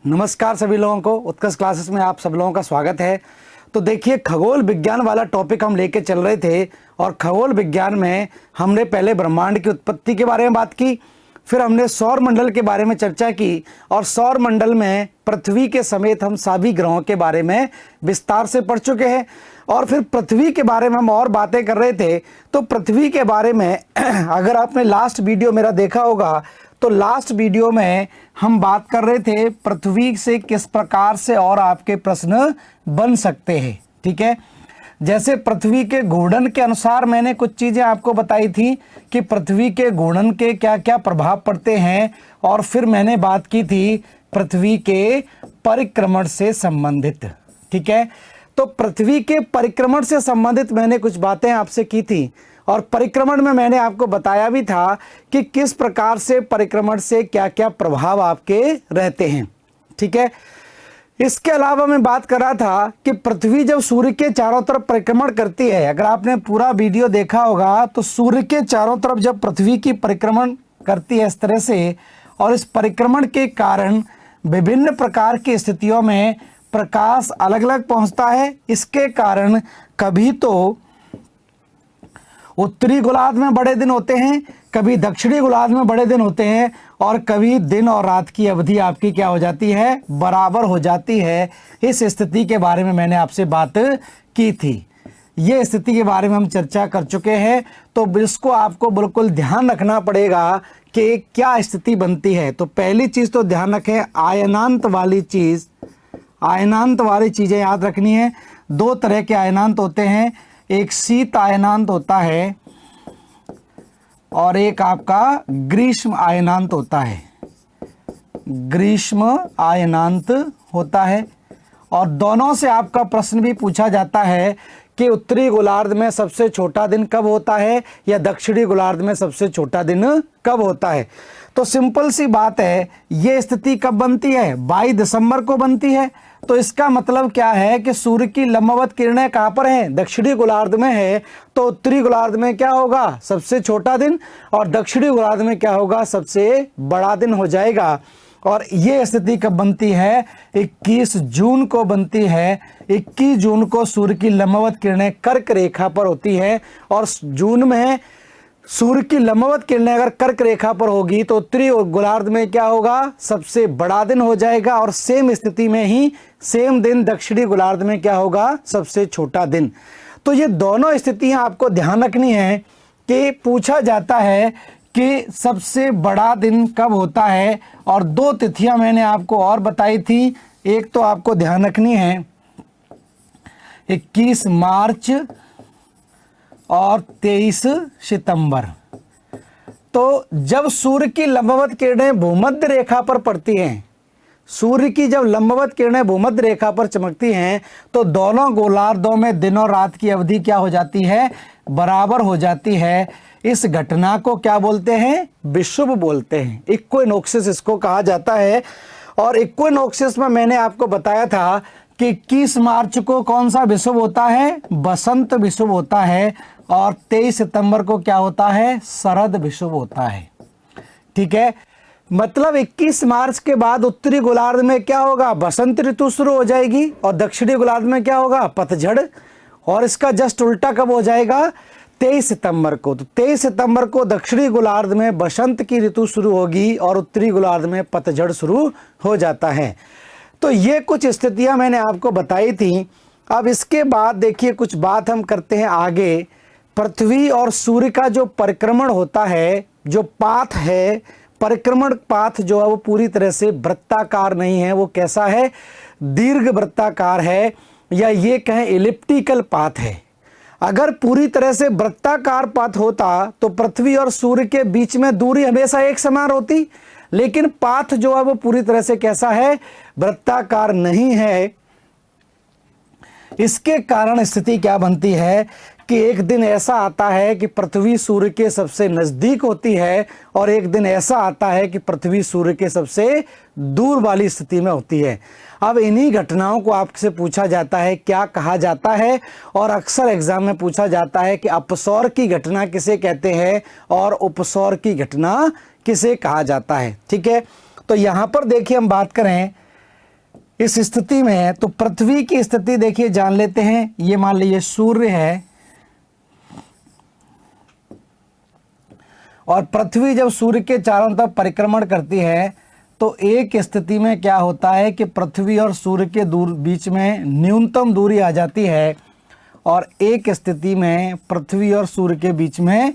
नमस्कार सभी लोगों को, उत्कर्ष क्लासेस में आप सब लोगों का स्वागत है। तो देखिए, खगोल विज्ञान वाला टॉपिक हम लेके चल रहे थे और खगोल विज्ञान में हमने पहले ब्रह्मांड की उत्पत्ति के बारे में बात की, फिर हमने सौर मंडल के बारे में चर्चा की और सौर मंडल में पृथ्वी के समेत हम सभी ग्रहों के बारे में विस्तार से पढ़ चुके हैं। और फिर पृथ्वी के बारे में हम और बातें कर रहे थे। तो पृथ्वी के बारे में अगर आपने लास्ट वीडियो मेरा देखा होगा तो लास्ट वीडियो में हम बात कर रहे थे पृथ्वी से किस प्रकार से और आपके प्रश्न बन सकते हैं। ठीक है, जैसे पृथ्वी के घूर्णन के अनुसार मैंने कुछ चीज़ें आपको बताई थी कि पृथ्वी के घूर्णन के क्या क्या प्रभाव पड़ते हैं, और फिर मैंने बात की थी पृथ्वी के परिक्रमण से संबंधित। ठीक है, तो पृथ्वी के परिक्रमण से संबंधित मैंने कुछ बातें आपसे की थी और परिक्रमण में मैंने आपको बताया भी था कि किस प्रकार से परिक्रमण से क्या क्या प्रभाव आपके रहते हैं। ठीक है, इसके अलावा मैं बात कर रहा था कि पृथ्वी जब सूर्य के चारों तरफ परिक्रमण करती है, अगर आपने पूरा वीडियो देखा होगा तो सूर्य के चारों तरफ जब पृथ्वी की परिक्रमण करती है इस तरह से, और इस परिक्रमण के कारण विभिन्न प्रकार की स्थितियों में प्रकाश अलग अलग पहुंचता है। इसके कारण कभी तो उत्तरी गोलार्ध में बड़े दिन होते हैं, कभी दक्षिणी गोलार्ध में बड़े दिन होते हैं, और कभी दिन और रात की अवधि आपकी क्या हो जाती है, बराबर हो जाती है। इस स्थिति के बारे में मैंने आपसे बात की थी। ये स्थिति के बारे में हम चर्चा कर चुके हैं, तो इसको आपको बिल्कुल ध्यान रखना पड़ेगा कि क्या स्थिति बनती है। तो पहली चीज़ तो ध्यान रखें, आयनांत वाली चीज़, आयनांत वाली चीज़ें याद रखनी है। दो तरह के आयनांत होते हैं, एक शीत आयनांत होता है और एक आपका ग्रीष्म आयनांत होता है। ग्रीष्म आयनांत होता है, और दोनों से आपका प्रश्न भी पूछा जाता है कि उत्तरी गोलार्ध में सबसे छोटा दिन कब होता है या दक्षिणी गोलार्ध में सबसे छोटा दिन कब होता है। तो सिंपल सी बात है, ये स्थिति कब बनती है, 22 दिसंबर को बनती है। तो इसका मतलब क्या है कि सूर्य की लंबवत किरणें कहाँ पर हैं, दक्षिणी गोलार्ध में है, तो उत्तरी गोलार्ध में क्या होगा, सबसे छोटा दिन, और दक्षिणी गोलार्ध में क्या होगा, सबसे बड़ा दिन हो जाएगा। और ये स्थिति कब बनती है, 21 जून को बनती है। 21 जून को सूर्य की लंबवत किरणें कर्क रेखा पर होती है, और जून में सूर्य की लंबवत किरणें अगर कर्क रेखा पर होगी तो उत्तरी गोलार्ध में क्या होगा, सबसे बड़ा दिन हो जाएगा, और सेम स्थिति में ही सेम दिन दक्षिणी गोलार्ध में क्या होगा, सबसे छोटा दिन। तो ये दोनों स्थितियां आपको ध्यान रखनी है कि पूछा जाता है कि सबसे बड़ा दिन कब होता है। और दो तिथियां मैंने आपको और बताई थी, एक तो आपको ध्यान रखनी है 21 मार्च और 23 सितंबर। तो जब सूर्य की लंबवत किरणें भूमध्य रेखा पर पड़ती हैं, सूर्य की जब लंबवत किरणें भूमध्य रेखा पर चमकती हैं, तो दोनों गोलार्धों में दिन और रात की अवधि क्या हो जाती है, बराबर हो जाती है। इस घटना को क्या बोलते हैं, विषुव बोलते हैं, इक्विनोक्सिस इसको कहा जाता है। और इक्विनोक्सिस में मैंने आपको बताया था कि 21 मार्च को कौन सा विषुव होता है, बसंत विषुव होता है, और 23 सितंबर को क्या होता है, शरद विषुव होता है। ठीक है, मतलब 21 मार्च के बाद उत्तरी गोलार्ध में क्या होगा, बसंत ऋतु शुरू हो जाएगी, और दक्षिणी गोलार्ध में क्या होगा, पतझड़। और इसका जस्ट उल्टा कब हो जाएगा, 23 सितंबर को। तो 23 सितंबर को दक्षिणी गोलार्ध में बसंत की ऋतु शुरू होगी और उत्तरी गोलार्ध में पतझड़ शुरू हो जाता है। तो ये कुछ स्थितियां मैंने आपको बताई थी। अब इसके बाद देखिए कुछ बात हम करते हैं आगे। पृथ्वी और सूर्य का जो परिक्रमण होता है, जो पाथ है, परिक्रमण पाथ जो है वो पूरी तरह से वृत्ताकार नहीं है, वो कैसा है, दीर्घ वृत्ताकार है, या ये कहें एलिप्टिकल पाथ है। अगर पूरी तरह से वृत्ताकार पाथ होता तो पृथ्वी और सूर्य के बीच में दूरी हमेशा एक समान होती, लेकिन पाथ जो है वो पूरी तरह से कैसा है, वृत्ताकार नहीं है। इसके कारण स्थिति क्या बनती है कि एक दिन ऐसा आता है कि पृथ्वी सूर्य के सबसे नजदीक होती है, और एक दिन ऐसा आता है कि पृथ्वी सूर्य के सबसे दूर वाली स्थिति में होती है। अब इन्हीं घटनाओं को आपसे पूछा जाता है, क्या कहा जाता है, और अक्सर एग्जाम में पूछा जाता है कि अपसौर की घटना किसे कहते हैं और उपसौर की घटना किसे कहा जाता है। ठीक है, तो यहाँ पर देखिए हम बात करें इस स्थिति में तो पृथ्वी की स्थिति देखिए जान लेते हैं। ये मान लीजिए सूर्य है और पृथ्वी जब सूर्य के चारों तरफ परिक्रमण करती है तो एक स्थिति में क्या होता है कि पृथ्वी और सूर्य के बीच में न्यूनतम दूरी आ जाती है और एक स्थिति में पृथ्वी और सूर्य के बीच में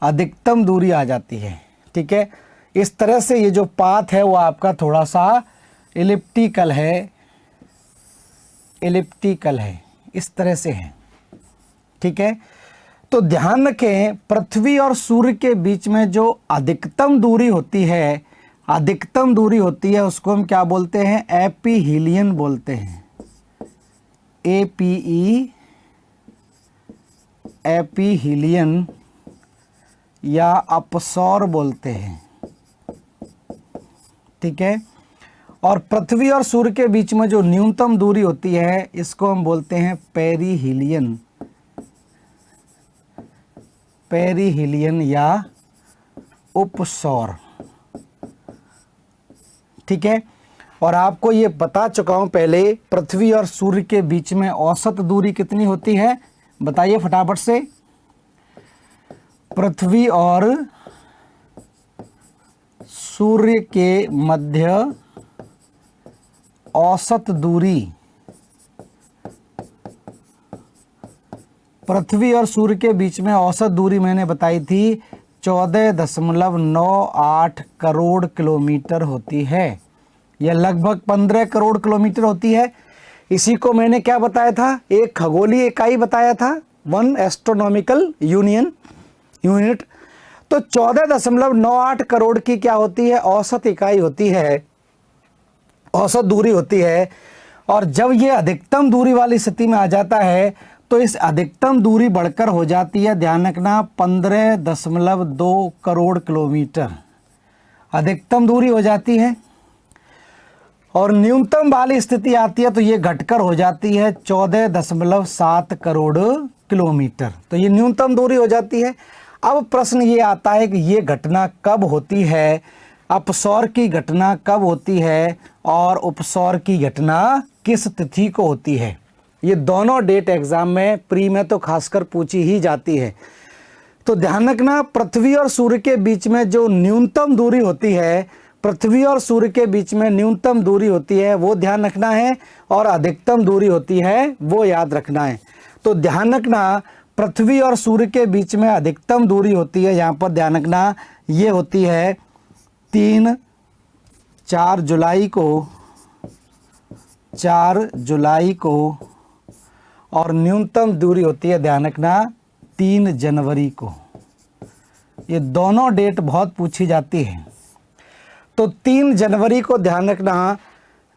अधिकतम दूरी आ जाती है। ठीक है, इस तरह से ये जो पाथ है वो आपका थोड़ा सा एलिप्टिकल है, इस तरह से है। ठीक है, तो ध्यान रखें पृथ्वी और सूर्य के बीच में जो अधिकतम दूरी होती है, उसको हम क्या बोलते हैं? एपीहीलियन बोलते हैं। एपीहीलियन या अपसौर बोलते हैं। ठीक है, और पृथ्वी और सूर्य के बीच में जो न्यूनतम दूरी होती है इसको हम बोलते हैं पेरिहीलियन या उपसौर। ठीक है, और आपको ये बता चुका हूं पहले, पृथ्वी और सूर्य के बीच में औसत दूरी कितनी होती है? बताइए फटाफट से। पृथ्वी और सूर्य के मध्य औसत दूरी, पृथ्वी और सूर्य के बीच में औसत दूरी मैंने बताई थी 14.98 करोड़ किलोमीटर होती है। यह लगभग 15 करोड़ किलोमीटर होती है। इसी को मैंने क्या बताया था? एक खगोलीय इकाई बताया था, 1 एस्ट्रोनॉमिकल यूनिट। तो 14.98 करोड़ की क्या होती है? औसत इकाई होती है, औसत दूरी होती है। और जब ये अधिकतम दूरी वाली स्थिति में आ जाता है तो इस अधिकतम दूरी बढ़कर हो जाती है, ध्यान रखना, 15.2 करोड़ किलोमीटर अधिकतम दूरी हो जाती है। और न्यूनतम वाली स्थिति आती है तो ये घटकर हो जाती है 14.7 करोड़ किलोमीटर। तो ये न्यूनतम दूरी हो जाती है। अब प्रश्न ये आता है कि ये घटना कब होती है? अपसौर की घटना कब होती है और उपसौर की घटना किस तिथि को होती है? ये दोनों डेट एग्जाम में प्री में तो खासकर पूछी ही जाती है। तो ध्यान रखना, पृथ्वी और सूर्य के बीच में जो न्यूनतम दूरी होती है, पृथ्वी और सूर्य के बीच में न्यूनतम दूरी होती है वो ध्यान रखना है, और अधिकतम दूरी होती है वो याद रखना है। तो ध्यान रखना, पृथ्वी और सूर्य के बीच में अधिकतम दूरी होती है, यहाँ पर ध्यान रखना, ये होती है 4 जुलाई को, और न्यूनतम दूरी होती है, ध्यान रखना, 3 जनवरी को। ये दोनों डेट बहुत पूछी जाती है। तो 3 जनवरी को ध्यान रखना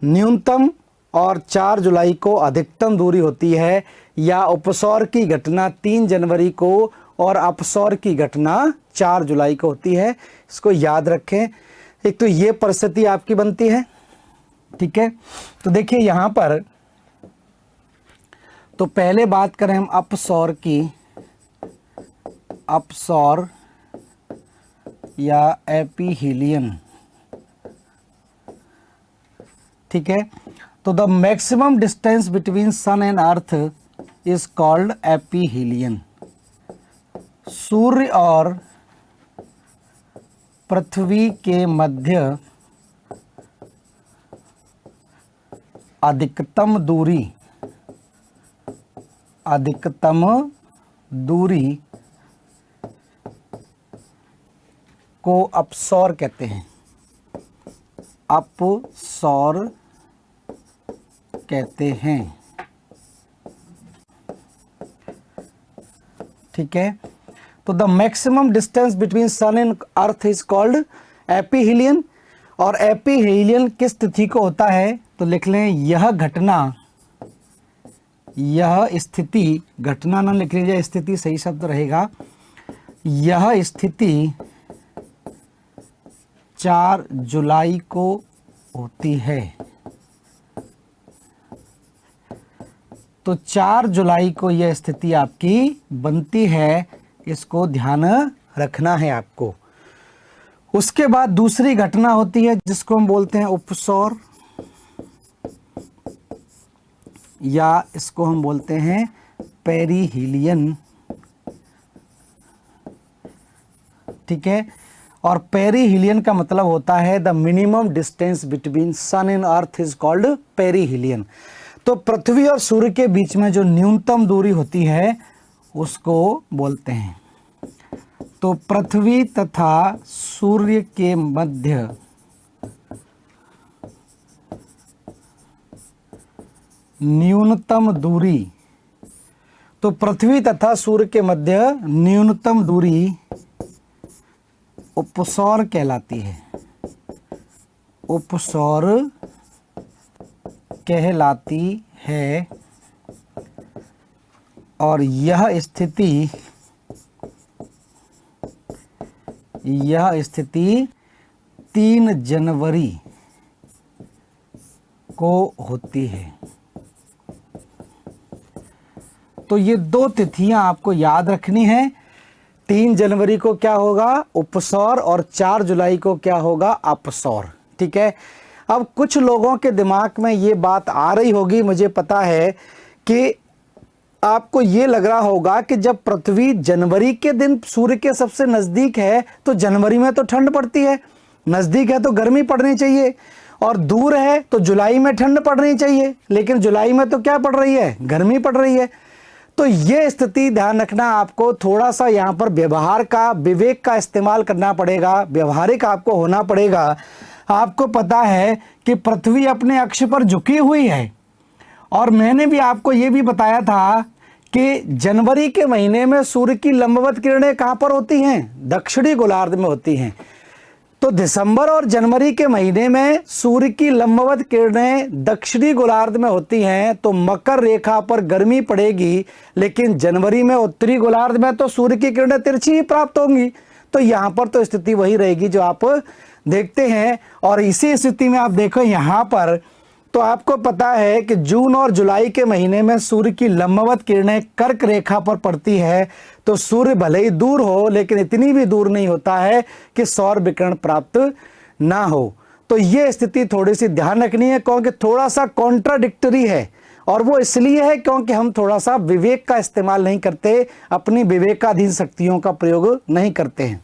न्यूनतम, और 4 जुलाई को अधिकतम दूरी होती है, या उपसौर की घटना 3 जनवरी को और अपसौर की घटना 4 जुलाई को होती है। इसको याद रखें। एक तो ये परिस्थिति आपकी बनती है। ठीक है, तो देखिए यहाँ पर, तो पहले बात करें हम अपसौर की, अपसौर या एपीहीलियन। ठीक है, तो the maximum distance between sun and earth is called aphelion. सूर्य और पृथ्वी के मध्य अधिकतम दूरी को अपसौर कहते हैं, अपसौर कहते हैं। ठीक है, तो the maximum distance between sun and earth is called aphelion. और एपीहीलियन किस तिथि को होता है? तो लिख लें, यह घटना, यह स्थिति, घटना ना लिख लीजिए, स्थिति सही शब्द रहेगा। यह स्थिति 4 जुलाई को होती है। तो 4 जुलाई को यह स्थिति आपकी बनती है, इसको ध्यान रखना है आपको। उसके बाद दूसरी घटना होती है जिसको हम बोलते हैं उपसौर। या इसको हम बोलते हैं पेरिहीलियन। ठीक है, और पेरिहीलियन का मतलब होता है the minimum distance between sun and earth is called perihelion. तो पृथ्वी और सूर्य के बीच में जो न्यूनतम दूरी होती है उसको बोलते हैं। तो पृथ्वी तथा सूर्य के मध्य न्यूनतम दूरी, तो पृथ्वी तथा सूर्य के मध्य न्यूनतम दूरी उपसौर कहलाती है, उपसौर कहलाती है। और यह स्थिति 3 जनवरी को होती है। तो ये 2 तिथियां आपको याद रखनी है। 3 जनवरी को क्या होगा? उपसौर, और 4 जुलाई को क्या होगा? अपसौर। ठीक है, अब कुछ लोगों के दिमाग में ये बात आ रही होगी, मुझे पता है कि आपको ये लग रहा होगा कि जब पृथ्वी जनवरी के दिन सूर्य के सबसे नज़दीक है तो जनवरी में तो ठंड पड़ती है, नज़दीक है तो गर्मी पड़नी चाहिए, और दूर है तो जुलाई में ठंड पड़नी चाहिए, लेकिन जुलाई में तो क्या पड़ रही है? गर्मी पड़ रही है। तो ये स्थिति ध्यान रखना, आपको थोड़ा सा यहाँ पर व्यवहार का, विवेक का इस्तेमाल करना पड़ेगा, व्यवहारिक आपको होना पड़ेगा। आपको पता है कि पृथ्वी अपने अक्ष पर झुकी हुई है, और मैंने भी आपको ये भी बताया था कि जनवरी के महीने में सूर्य की लंबवत किरणें कहाँ पर होती हैं? दक्षिणी गोलार्ध में होती हैं। तो दिसंबर और जनवरी के महीने में सूर्य की लंबवत किरणें दक्षिणी गोलार्ध में होती हैं, तो मकर रेखा पर गर्मी पड़ेगी, लेकिन जनवरी में उत्तरी गोलार्ध में तो सूर्य की किरणें तिरछी ही प्राप्त होंगी। तो यहाँ पर तो स्थिति वही रहेगी जो आप देखते हैं। और इसी स्थिति में आप देखो यहाँ पर, तो आपको पता है कि जून और जुलाई के महीने में सूर्य की लंबवत किरणें कर्क रेखा पर पड़ती है, तो सूर्य भले ही दूर हो लेकिन इतनी भी दूर नहीं होता है कि सौर विकिरण प्राप्त ना हो। तो ये स्थिति थोड़ी सी ध्यान रखनी है, क्योंकि थोड़ा सा कॉन्ट्राडिक्टरी है, और वो इसलिए है क्योंकि हम थोड़ा सा विवेक का इस्तेमाल नहीं करते, अपनी विवेकाधीन शक्तियों का प्रयोग नहीं करते हैं।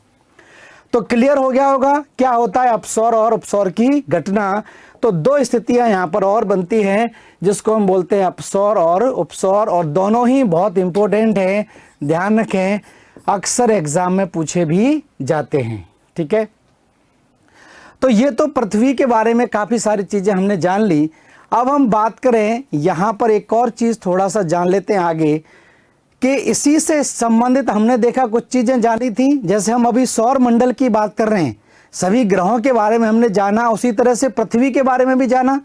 तो क्लियर हो गया होगा क्या होता है अपसौर और उपसौर की घटना। तो 2 स्थितियां यहां पर और बनती हैं जिसको हम बोलते हैं अपसौर और उपसौर, और दोनों ही बहुत इंपॉर्टेंट हैं, ध्यान रखें, अक्सर एग्जाम में पूछे भी जाते हैं। ठीक है, तो ये तो पृथ्वी के बारे में काफ़ी सारी चीज़ें हमने जान ली। अब हम बात करें यहाँ पर एक और चीज़ थोड़ा सा जान लेते हैं आगे, कि इसी से संबंधित हमने देखा कुछ चीज़ें जानी थी, जैसे हम अभी सौर मंडल की बात कर रहे हैं, सभी ग्रहों के बारे में हमने जाना, उसी तरह से पृथ्वी के बारे में भी जाना।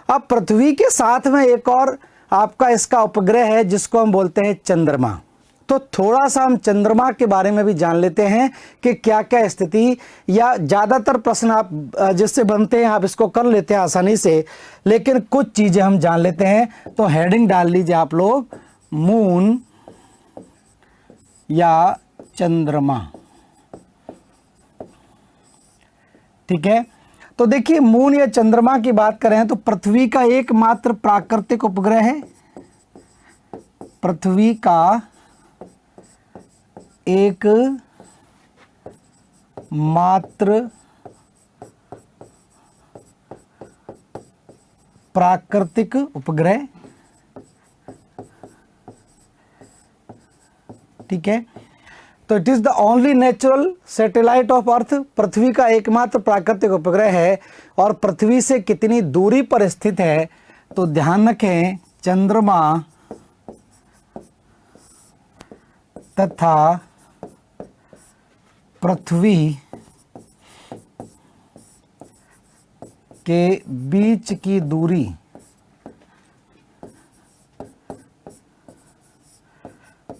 अब पृथ्वी के साथ में एक और आपका इसका उपग्रह है जिसको हम बोलते हैं चंद्रमा। तो थोड़ा सा हम चंद्रमा के बारे में भी जान लेते हैं कि क्या क्या स्थिति, या ज़्यादातर प्रश्न आप जिससे बनते हैं आप इसको कर लेते हैं आसानी से, लेकिन कुछ चीज़ें हम जान लेते हैं। तो हेडिंग डाल लीजिए आप लोग, मून या चंद्रमा। ठीक है, तो देखिए मून या चंद्रमा की बात करें तो पृथ्वी का एकमात्र प्राकृतिक उपग्रह है, पृथ्वी का एक मात्र प्राकृतिक उपग्रह। ठीक है, तो it is the only natural satellite of earth, पृथ्वी का एकमात्र प्राकृतिक उपग्रह है। और पृथ्वी से कितनी दूरी पर स्थित है? तो ध्यान रखें, चंद्रमा तथा पृथ्वी के बीच की दूरी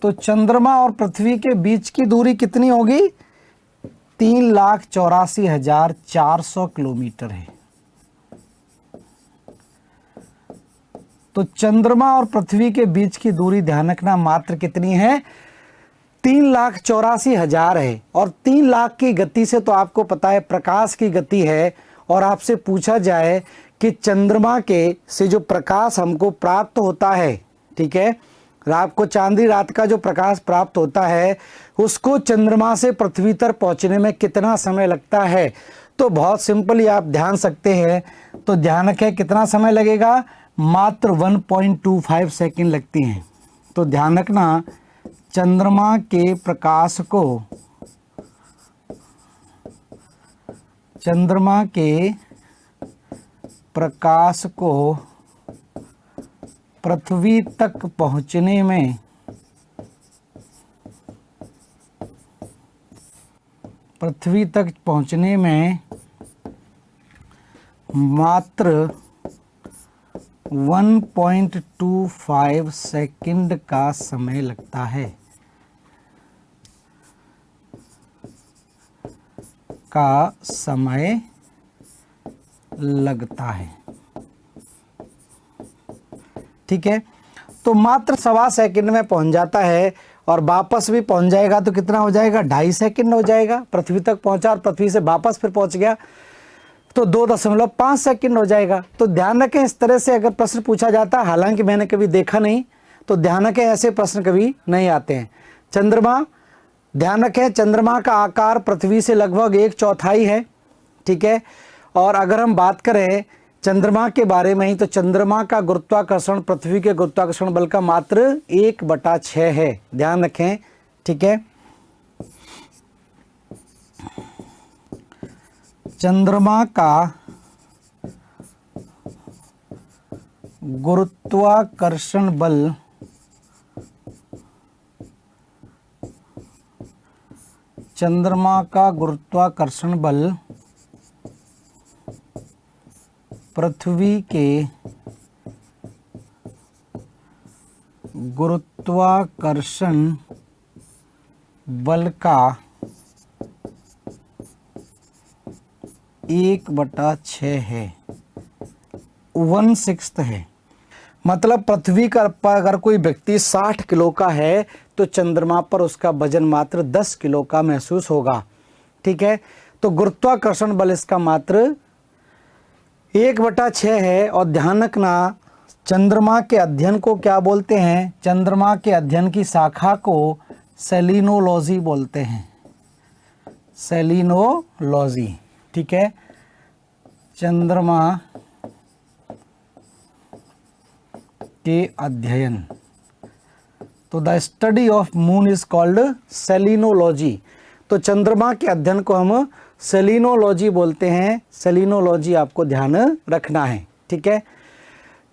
तो चंद्रमा और पृथ्वी के बीच की दूरी कितनी होगी? 3,84,400 किलोमीटर है। तो चंद्रमा और पृथ्वी के बीच की दूरी ध्यान रखना मात्र कितनी है? 3,84,000 है। और 3 लाख की गति से तो आपको पता है प्रकाश की गति है, और आपसे पूछा जाए कि चंद्रमा के से जो प्रकाश हमको प्राप्त होता है, ठीक है, रात को चांदनी रात का जो प्रकाश प्राप्त होता है उसको चंद्रमा से पृथ्वी तक पहुंचने में कितना समय लगता है। तो बहुत सिंपली आप ध्यान सकते हैं, तो ध्यान रखें कितना समय लगेगा, मात्र 1.25 सेकंड लगती हैं। तो ध्यान रखना, चंद्रमा के प्रकाश को पृथ्वी तक पहुंचने में मात्र 1.25 सेकंड का समय लगता है, ठीक है। तो मात्र 1.25 सेकंड में पहुंच जाता है और वापस भी पहुंच जाएगा तो कितना हो जाएगा, 2.5 सेकंड हो जाएगा। पृथ्वी तक पहुंचा और पृथ्वी से वापस फिर पहुंच गया तो 2.5 सेकंड हो जाएगा। तो ध्यान रखें, इस तरह से अगर प्रश्न पूछा जाता है, हालांकि मैंने कभी देखा नहीं, तो ध्यान रखें ऐसे प्रश्न कभी नहीं आते हैं। चंद्रमा, ध्यान रखें चंद्रमा का आकार पृथ्वी से लगभग 1/4 है, ठीक है। और अगर हम बात करें चंद्रमा के बारे में ही, तो चंद्रमा का गुरुत्वाकर्षण पृथ्वी के गुरुत्वाकर्षण बल का मात्र 1/6 है, ध्यान रखें, ठीक है। चंद्रमा का गुरुत्वाकर्षण बल पृथ्वी के गुरुत्वाकर्षण बल का 1/6 है, 1/6 है। मतलब पृथ्वी का पर अगर कोई व्यक्ति 60 किलो का है तो चंद्रमा पर उसका वजन मात्र 10 किलो का महसूस होगा, ठीक है। तो गुरुत्वाकर्षण बल इसका मात्र 1/6 है। और ध्यान रखना, चंद्रमा के अध्ययन को क्या बोलते हैं, चंद्रमा के अध्ययन की शाखा को सेलिनोलॉजी बोलते हैं, सेलिनोलॉजी, ठीक है। चंद्रमा के अध्ययन, तो the study of moon is called selenology. तो चंद्रमा के अध्ययन को हम सेलिनोलॉजी बोलते हैं, सेलिनोलॉजी आपको ध्यान रखना है, ठीक है।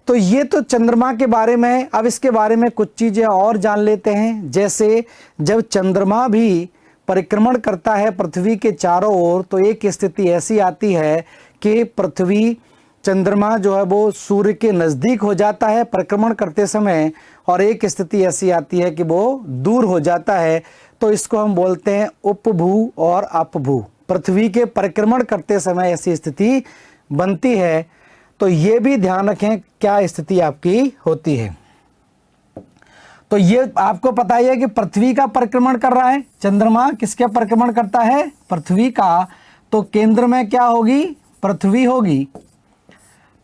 तो ये तो चंद्रमा के बारे में है। अब इसके बारे में कुछ चीज़ें और जान लेते हैं। जैसे जब चंद्रमा भी परिक्रमण करता है पृथ्वी के चारों ओर, तो एक स्थिति ऐसी आती है कि पृथ्वी, चंद्रमा जो है वो सूर्य के नज़दीक हो जाता है परिक्रमण करते समय, और एक स्थिति ऐसी आती है कि वो दूर हो जाता है। तो इसको हम बोलते हैं उपभू और अपभू। पृथ्वी के परिक्रमण करते समय ऐसी स्थिति बनती है। तो ये भी ध्यान रखें क्या स्थिति आपकी होती है। तो ये आपको पता ही है कि पृथ्वी का परिक्रमण कर रहा है, चंद्रमा किसके परिक्रमण करता है, पृथ्वी का। तो केंद्र में क्या होगी, पृथ्वी होगी।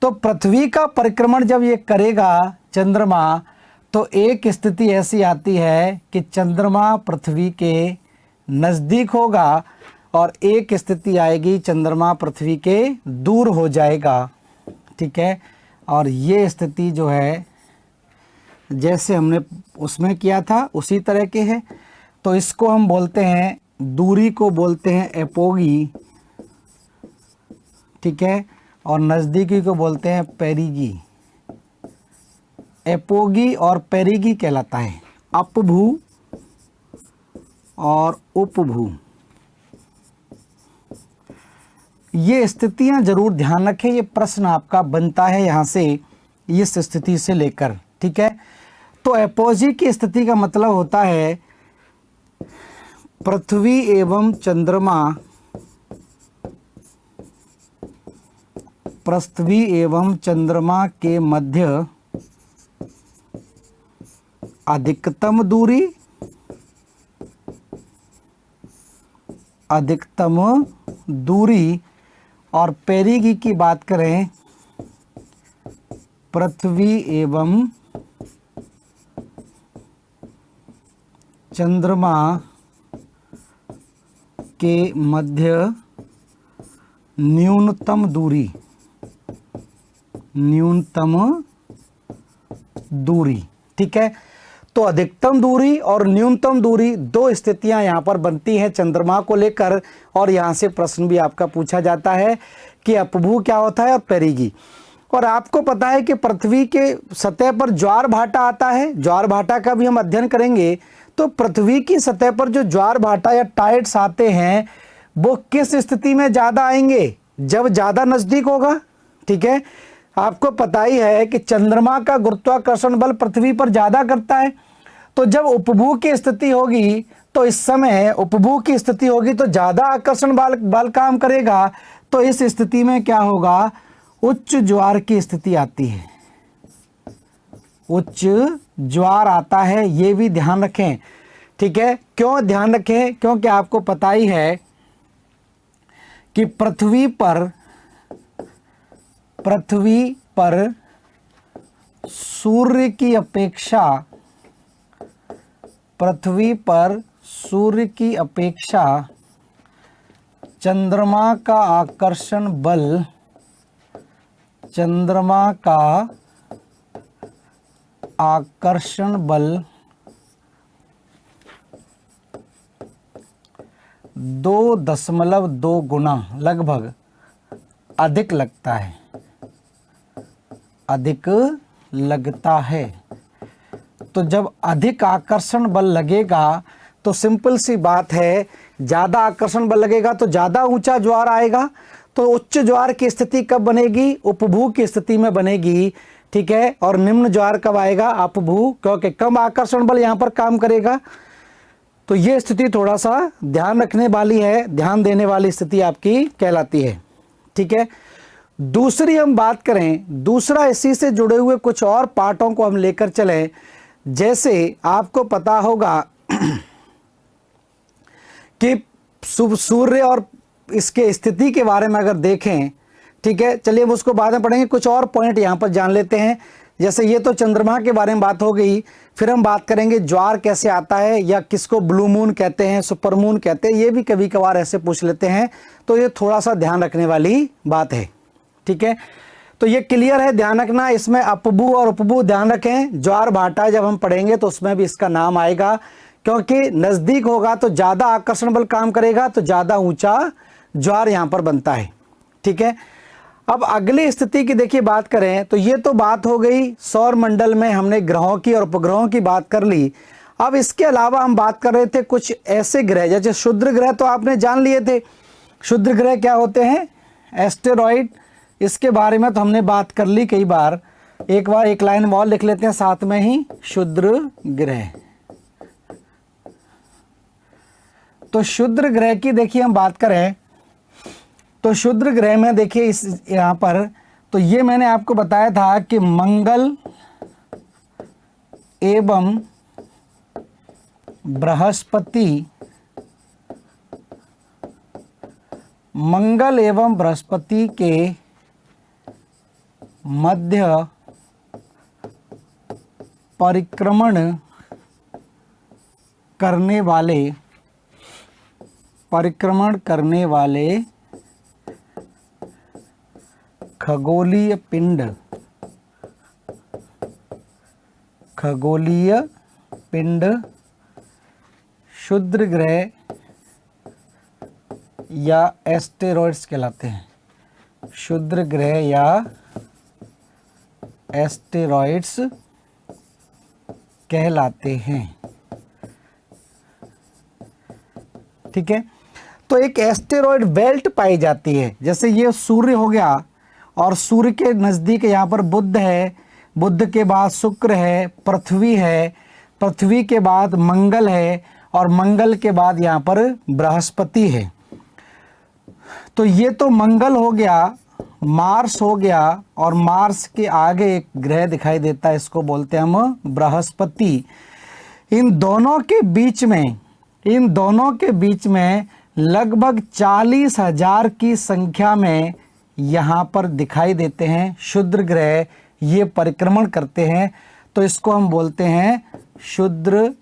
तो पृथ्वी का परिक्रमण जब ये करेगा चंद्रमा, तो एक स्थिति ऐसी आती है कि चंद्रमा पृथ्वी के नज़दीक होगा और एक स्थिति आएगी चंद्रमा पृथ्वी के दूर हो जाएगा, ठीक है। और ये स्थिति जो है जैसे हमने उसमें किया था उसी तरह के है। तो इसको हम बोलते हैं, दूरी को बोलते हैं एपोगी, ठीक है, और नज़दीकी को बोलते हैं पेरिगी। एपोगी और पेरिगी कहलाता है, अपभू और उपभू। ये स्थितियां जरूर ध्यान रखें, ये प्रश्न आपका बनता है यहाँ से इस स्थिति से लेकर, ठीक है। तो एपोजी की स्थिति का मतलब होता है पृथ्वी एवं चंद्रमा, पृथ्वी एवं चंद्रमा के मध्य अधिकतम दूरी, और पेरिगी की बात करें पृथ्वी एवं चंद्रमा के मध्य न्यूनतम दूरी, ठीक है। तो अधिकतम दूरी और न्यूनतम दूरी दो स्थितियां यहां पर बनती हैं चंद्रमा को लेकर, और यहां से प्रश्न भी आपका पूछा जाता है कि अपभू क्या होता है और पेरिगी। और आपको पता है कि पृथ्वी के सतह पर ज्वार भाटा आता है, ज्वार भाटा का भी हम अध्ययन करेंगे। तो पृथ्वी की सतह पर जो ज्वार भाटा या टाइड्स आते हैं वो किस स्थिति में ज़्यादा आएंगे, जब ज़्यादा नज़दीक होगा, ठीक है। आपको पता ही है कि चंद्रमा का गुरुत्वाकर्षण बल पृथ्वी पर ज़्यादा करता है। तो जब उपभू की स्थिति होगी तो इस समय उपभू की स्थिति होगी तो ज़्यादा आकर्षण बल काम करेगा। तो इस स्थिति में क्या होगा, उच्च ज्वार की स्थिति आती है, उच्च ज्वार आता है, ये भी ध्यान रखें, ठीक है। क्यों ध्यान रखें, क्योंकि आपको पता ही है कि पृथ्वी पर सूर्य की अपेक्षा चंद्रमा का आकर्षण बल 2.2 गुना लगभग अधिक लगता है। तो जब अधिक आकर्षण बल लगेगा तो सिंपल सी बात है, ज़्यादा आकर्षण बल लगेगा तो ज़्यादा ऊंचा ज्वार आएगा। तो उच्च ज्वार की स्थिति कब बनेगी, उपभू की स्थिति में बनेगी, ठीक है। और निम्न ज्वार कब आएगा, अपभू, क्योंकि कम आकर्षण बल यहाँ पर काम करेगा। तो ये स्थिति थोड़ा सा ध्यान रखने वाली है, ध्यान देने वाली स्थिति आपकी कहलाती है, ठीक है। दूसरी हम बात करें, दूसरा इसी से जुड़े हुए कुछ और पार्टों को हम लेकर चलें। जैसे आपको पता होगा कि सूर्य और इसके स्थिति के बारे में अगर देखें, ठीक है, चलिए हम उसको बाद में पढ़ेंगे। कुछ और पॉइंट यहाँ पर जान लेते हैं। जैसे ये तो चंद्रमा के बारे में बात हो गई, फिर हम बात करेंगे ज्वार कैसे आता है, या किसको ब्लू मून कहते हैं, सुपर मून कहते हैं, ये भी कभी कभार ऐसे पूछ लेते हैं। तो ये थोड़ा सा ध्यान रखने वाली बात है, ठीक है। तो ये क्लियर है, ध्यान रखना। इसमें अपभू और उपभू ध्यान रखें। ज्वार भाटा जब हम पढ़ेंगे तो उसमें भी इसका नाम आएगा, क्योंकि नज़दीक होगा तो ज़्यादा आकर्षण बल काम करेगा, तो ज़्यादा ऊंचा ज्वार यहाँ पर बनता है, ठीक है। अब अगली स्थिति की देखिए बात करें तो ये तो बात हो गई सौर मंडल में हमने ग्रहों की और उपग्रहों की बात कर ली। अब इसके अलावा हम बात कर रहे थे कुछ ऐसे ग्रह, जैसे क्षुद्र ग्रह तो आपने जान लिए थे। क्षुद्र ग्रह क्या होते हैं, एस्टेरॉइड, इसके बारे में तो हमने बात कर ली कई बार। एक बार एक लाइन और लिख लेते हैं साथ में ही, क्षुद्र ग्रह। तो क्षुद्र ग्रह की देखिए हम बात करें तो क्षुद्र ग्रह में देखिए इस यहाँ पर, तो ये मैंने आपको बताया था कि मंगल एवं बृहस्पति के मध्य परिक्रमण करने वाले खगोलीय पिंड क्षुद्र ग्रह या एस्टेरॉइड्स कहलाते हैं। क्षुद्र ग्रह या एस्टेरॉइड्स कहलाते हैं, ठीक है। तो एक एस्टेरॉइड बेल्ट पाई जाती है, जैसे ये सूर्य हो गया और सूर्य के नज़दीक यहाँ पर बुध है, बुध के बाद शुक्र है, पृथ्वी है, पृथ्वी के बाद मंगल है, और मंगल के बाद यहाँ पर बृहस्पति है। तो ये तो मंगल हो गया, मार्स हो गया, और मार्स के आगे एक ग्रह दिखाई देता है, इसको बोलते हैं हम बृहस्पति। इन दोनों के बीच में लगभग 40,000 की संख्या में यहाँ पर दिखाई देते हैं क्षुद्र ग्रह ये परिक्रमण करते हैं, तो इसको हम बोलते हैं क्षुद्र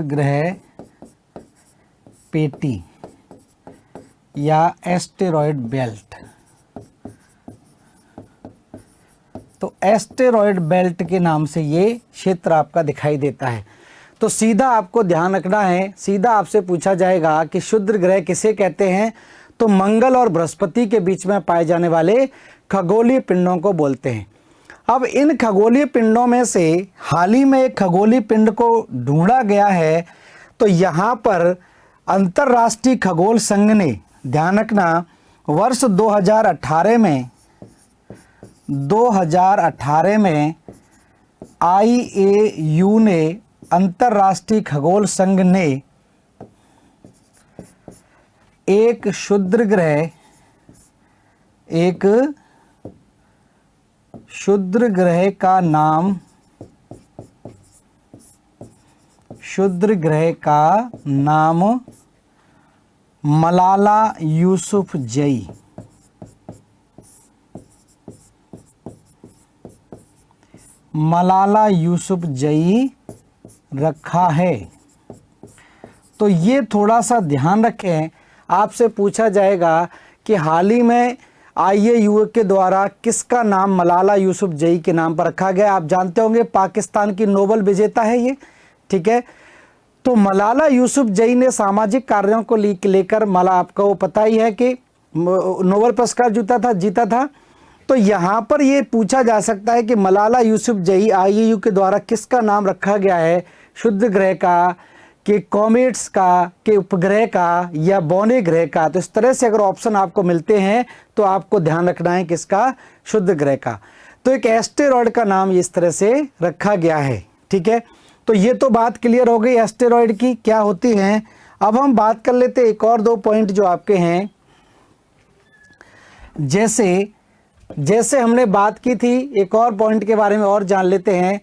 ग्रह पेटी या एस्टेरॉयड बेल्ट। तो एस्टेरॉयड बेल्ट के नाम से ये क्षेत्र आपका दिखाई देता है। तो सीधा आपको ध्यान रखना है, सीधा आपसे पूछा जाएगा कि क्षुद्र ग्रह किसे कहते हैं, तो मंगल और बृहस्पति के बीच में पाए जाने वाले खगोलीय पिंडों को बोलते हैं। अब इन खगोलीय पिंडों में से हाल ही में एक खगोलीय पिंड को ढूंढा गया है। तो यहाँ पर अंतर्राष्ट्रीय खगोल संघ ने, ध्यान रखना, वर्ष 2018 में IAU ने, अंतर्राष्ट्रीय खगोल संघ ने एक क्षुद्र ग्रह का नाम मलाला यूसुफजई रखा है। तो ये थोड़ा सा ध्यान रखें, आपसे पूछा जाएगा कि हाल ही में IAU के द्वारा किसका नाम मलाला यूसुफजई के नाम पर रखा गया। आप जानते होंगे पाकिस्तान की नोबेल विजेता है ये, ठीक है। तो मलाला यूसुफजई ने सामाजिक कार्यों को लेकर, आपको पता ही है कि नोबेल पुरस्कार जीता था। तो यहाँ पर ये पूछा जा सकता है कि मलाला यूसुफजई IAU के द्वारा किसका नाम रखा गया है, क्षुद्र ग्रह का, कि कॉमेट्स का, कि उपग्रह का, या बौने ग्रह का। तो इस तरह से अगर ऑप्शन आपको मिलते हैं तो आपको ध्यान रखना है किसका, क्षुद्र ग्रह का। तो एक एस्टेरॉयड का नाम इस तरह से रखा गया है, ठीक है। तो ये तो बात क्लियर हो गई एस्टेरॉयड की क्या होती हैं। अब हम बात कर लेते हैं एक और दो पॉइंट जो आपके हैं। जैसे हमने बात की थी, एक और पॉइंट के बारे में और जान लेते हैं।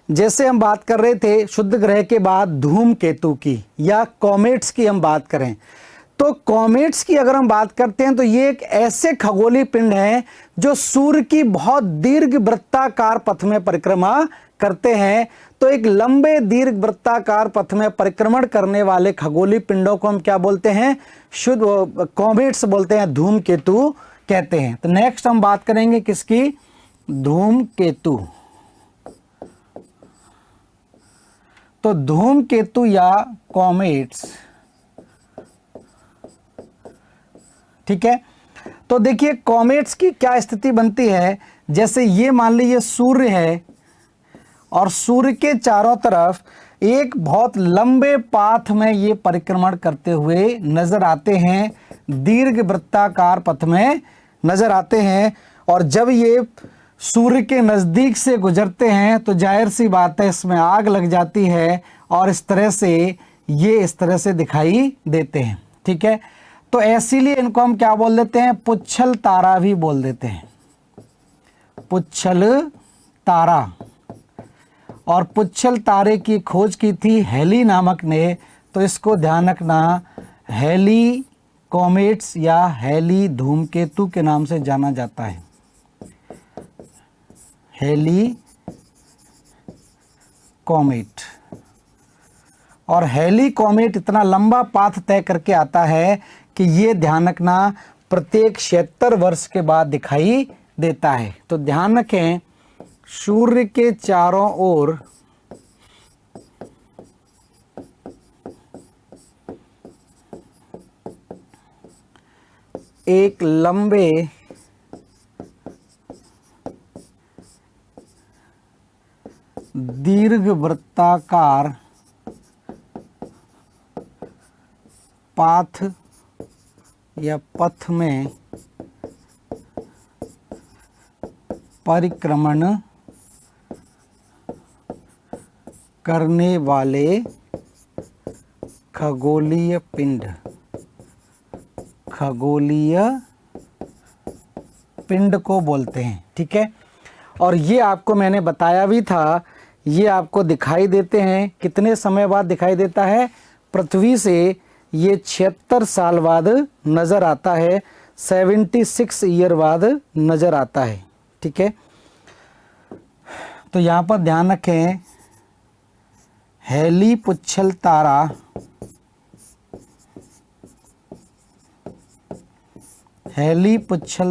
जैसे हम बात कर रहे थे क्षुद्र ग्रह के बाद धूमकेतु की या कॉमेट्स की हम बात करें, तो कॉमेट्स की अगर हम बात करते हैं तो ये एक ऐसे खगोलीय पिंड हैं जो सूर्य की बहुत दीर्घ वृत्ताकार पथ में परिक्रमा करते हैं। तो एक लंबे दीर्घ वृत्ताकार पथ में परिक्रमण करने वाले खगोलीय पिंडों को हम क्या बोलते हैं, कॉमेट्स बोलते हैं, धूमकेतु कहते हैं। तो नेक्स्ट हम बात करेंगे किसकी, धूमकेतु। तो धूमकेतु या कॉमेट्स, ठीक है। तो देखिए कॉमेट्स की क्या स्थिति बनती है। जैसे ये मान लीजिए सूर्य है और सूर्य के चारों तरफ एक बहुत लंबे पाथ में ये परिक्रमण करते हुए नजर आते हैं, दीर्घ वृत्ताकार पथ में नजर आते हैं। और जब ये सूर्य के नज़दीक से गुजरते हैं तो जाहिर सी बात है इसमें आग लग जाती है और इस तरह से दिखाई देते हैं, ठीक है। तो इसीलिए इनको हम क्या बोल देते हैं, पुच्छल तारा भी बोल देते हैं, पुच्छल तारा। और पुच्छल तारे की खोज की थी हेली नामक ने। तो इसको ध्यान रखना, हेली कॉमेट्स या हेली धूमकेतु के नाम से जाना जाता है, हेली कॉमेट। और हेली कॉमेट इतना लंबा पाथ तय करके आता है कि ये ध्यान रखना प्रत्येक 76 वर्ष के बाद दिखाई देता है। तो ध्यान रखें, सूर्य के चारों ओर एक लंबे दीर्घ वृत्ताकार पाथ या पथ में परिक्रमण करने वाले खगोलीय पिंड को बोलते हैं, ठीक है। और ये आपको मैंने बताया भी था, ये आपको दिखाई देते हैं कितने समय बाद दिखाई देता है, पृथ्वी से ये 76 साल बाद नज़र आता है। 76 ईयर बाद नज़र आता है। ठीक है, तो यहाँ पर ध्यान रखें, हैली पुच्छल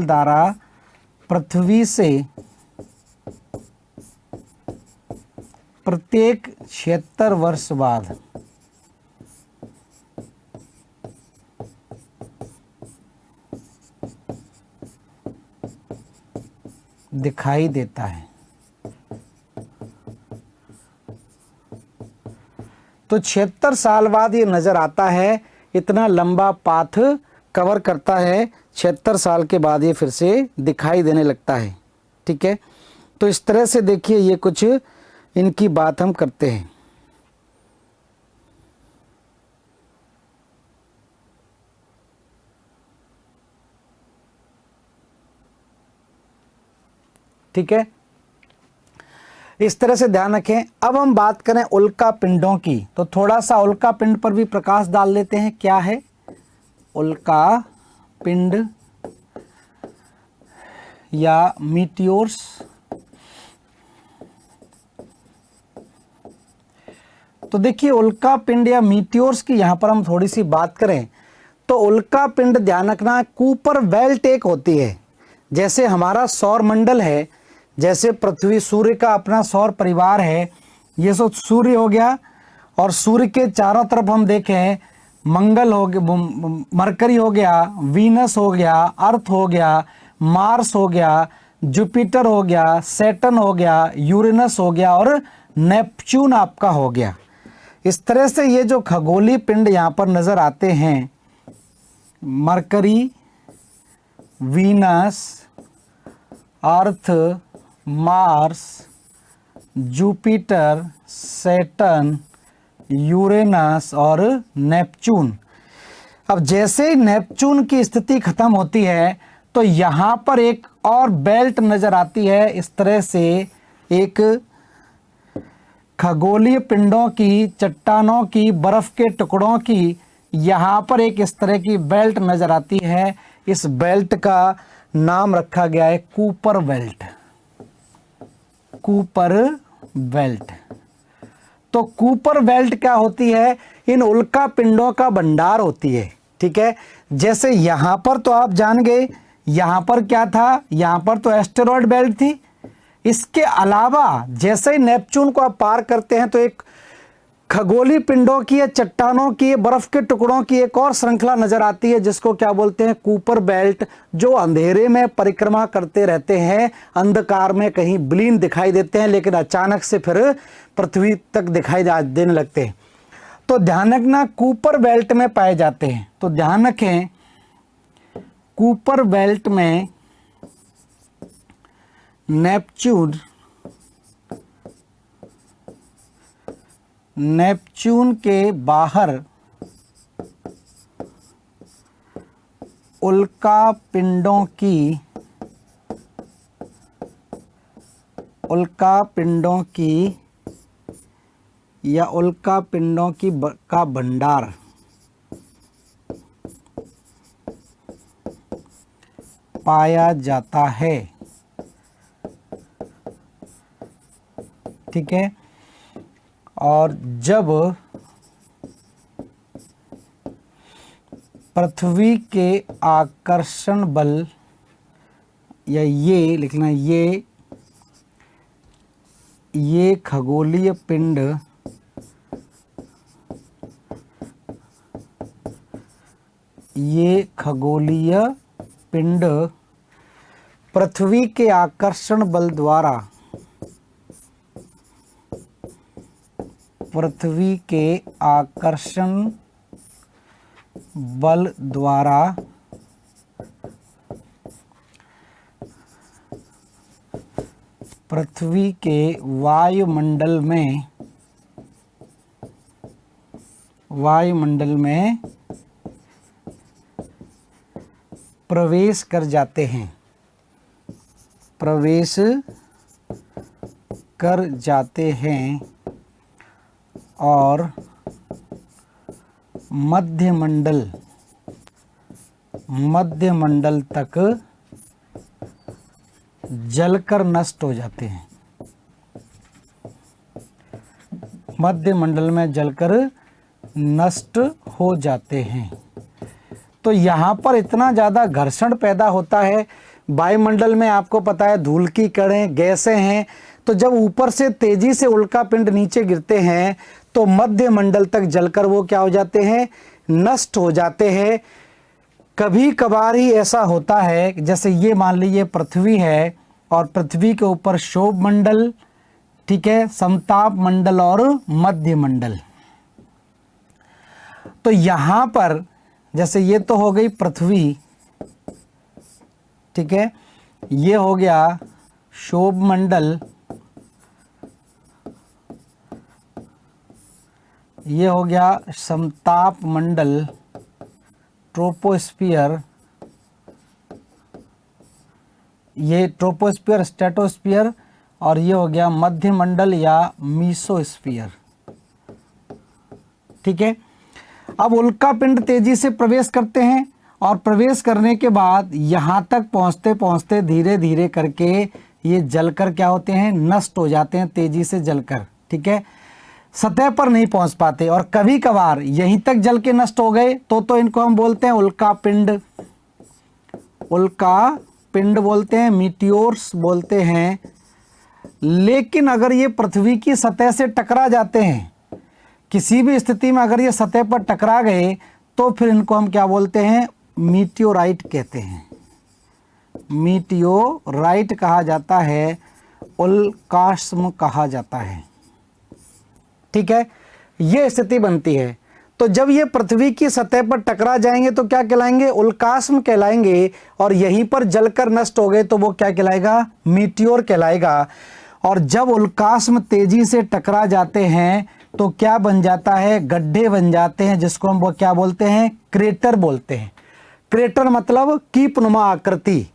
तारा पृथ्वी से प्रत्येक 76 वर्ष बाद दिखाई देता है। तो 76 साल बाद ये नज़र आता है, इतना लंबा पाथ कवर करता है, 76 साल के बाद ये फिर से दिखाई देने लगता है। ठीक है, तो इस तरह से देखिए ये कुछ इनकी बात हम करते हैं। ठीक है, इस तरह से ध्यान रखें। अब हम बात करें उल्का पिंडों की, तो थोड़ा सा उल्का पिंड पर भी प्रकाश डाल लेते हैं। क्या है उल्का पिंड या मीटियोर्स? तो देखिए उल्का पिंड या मीटियोर्स की यहां पर हम थोड़ी सी बात करें तो उल्का पिंड ध्यान रखना, कूपर बेल्ट एक होती है। जैसे हमारा सौर मंडल है, जैसे पृथ्वी सूर्य का अपना सौर परिवार है, ये सब सूर्य हो गया, और सूर्य के चारों तरफ हम देखें मंगल हो गया, मरकरी हो गया, वीनस हो गया, अर्थ हो गया, मार्स हो गया, जुपिटर हो गया, सैटर्न हो गया, यूरेनस हो गया और नेपच्यून आपका हो गया। इस तरह से ये जो खगोलीय पिंड यहाँ पर नज़र आते हैं, मरकरी, वीनस, अर्थ, मार्स, जुपिटर, सैटर्न, यूरेनस और नेपच्यून। अब जैसे ही नेपच्यून की स्थिति खत्म होती है तो यहाँ पर एक और बेल्ट नज़र आती है। इस तरह से एक खगोलीय पिंडों की, चट्टानों की, बर्फ के टुकड़ों की यहाँ पर एक इस तरह की बेल्ट नज़र आती है। इस बेल्ट का नाम रखा गया है कूपर बेल्ट। Cooper belt. तो कूपर बेल्ट क्या होती है? इन उल्का पिंडों का भंडार होती है। ठीक है, जैसे यहाँ पर तो आप जान गए, यहाँ पर क्या था, यहाँ पर तो एस्टेरॉयड बेल्ट थी। इसके अलावा जैसे ही नेपच्यून को आप पार करते हैं तो एक खगोलीय पिंडों की या चट्टानों की, बर्फ के टुकड़ों की एक और श्रृंखला नजर आती है जिसको क्या बोलते हैं? कूपर बेल्ट, जो अंधेरे में परिक्रमा करते रहते हैं, अंधकार में कहीं विलीन दिखाई देते हैं लेकिन अचानक से फिर पृथ्वी तक दिखाई देने लगते हैं। तो ध्यान रखना कूपर बेल्ट में पाए जाते हैं। तो ध्यान रखें कूपर बेल्ट में नेपच्यून के बाहर उल्का पिंडों की या उल्का पिंडों की का भंडार पाया जाता है। ठीक है, और जब पृथ्वी के आकर्षण बल, या ये लिखना, ये खगोलीय पिंड पृथ्वी के आकर्षण बल द्वारा पृथ्वी के वायुमंडल में प्रवेश कर जाते हैं और मध्यमंडल मध्य मंडल तक जलकर नष्ट हो जाते हैं। मध्य मंडल में जलकर नष्ट हो जाते हैं। तो यहाँ पर इतना ज़्यादा घर्षण पैदा होता है। वायुमंडल में आपको पता है धूल की कणें, गैसें हैं, तो जब ऊपर से तेजी से उल्का पिंड नीचे गिरते हैं तो मध्य मंडल तक जलकर वो क्या हो जाते हैं, नष्ट हो जाते हैं। कभी कभार ही ऐसा होता है, जैसे ये मान लीजिए पृथ्वी है और पृथ्वी के ऊपर क्षोभ मंडल, ठीक है, समताप मंडल और मध्य मंडल। तो यहां पर जैसे ये तो हो गई पृथ्वी, ठीक है, ये हो गया क्षोभ मंडल, ये हो गया समताप मंडल, ट्रोपोस्फियर, ये ट्रोपोस्फियर, स्ट्रेटोस्फियर, और ये हो गया मध्य मंडल या मीसोस्फियर। ठीक है, अब उल्का पिंड तेजी से प्रवेश करते हैं और प्रवेश करने के बाद यहाँ तक पहुँचते पहुँचते धीरे धीरे करके ये जलकर क्या होते हैं, नष्ट हो जाते हैं तेजी से जलकर। ठीक है, सतह पर नहीं पहुँच पाते और कभी कभार यहीं तक जल के नष्ट हो गए तो इनको हम बोलते हैं उल्का पिंड। उल्का पिंड बोलते हैं, मीटियोर्स बोलते हैं। लेकिन अगर ये पृथ्वी की सतह से टकरा जाते हैं, किसी भी स्थिति में अगर ये सतह पर टकरा गए तो फिर इनको हम क्या बोलते हैं, मीटियोराइट कहते हैं। मीटियोराइट कहा जाता है, उल्कास्म कहा जाता है। ठीक है, ये स्थिति बनती है। तो जब ये पृथ्वी की सतह पर टकरा जाएंगे तो क्या कहलाएंगे, उल्कास्म कहलाएंगे, और यहीं पर जलकर नष्ट हो गए तो वो क्या कहलाएगा, मीटियोर कहलाएगा। और जब उल्कास्म तेजी से टकरा जाते हैं तो क्या बन जाता है, गड्ढे बन जाते हैं, जिसको हम वो क्या बोलते हैं, क्रेटर बोलते हैं। क्रेटर मतलब कीपनुमा आकृति।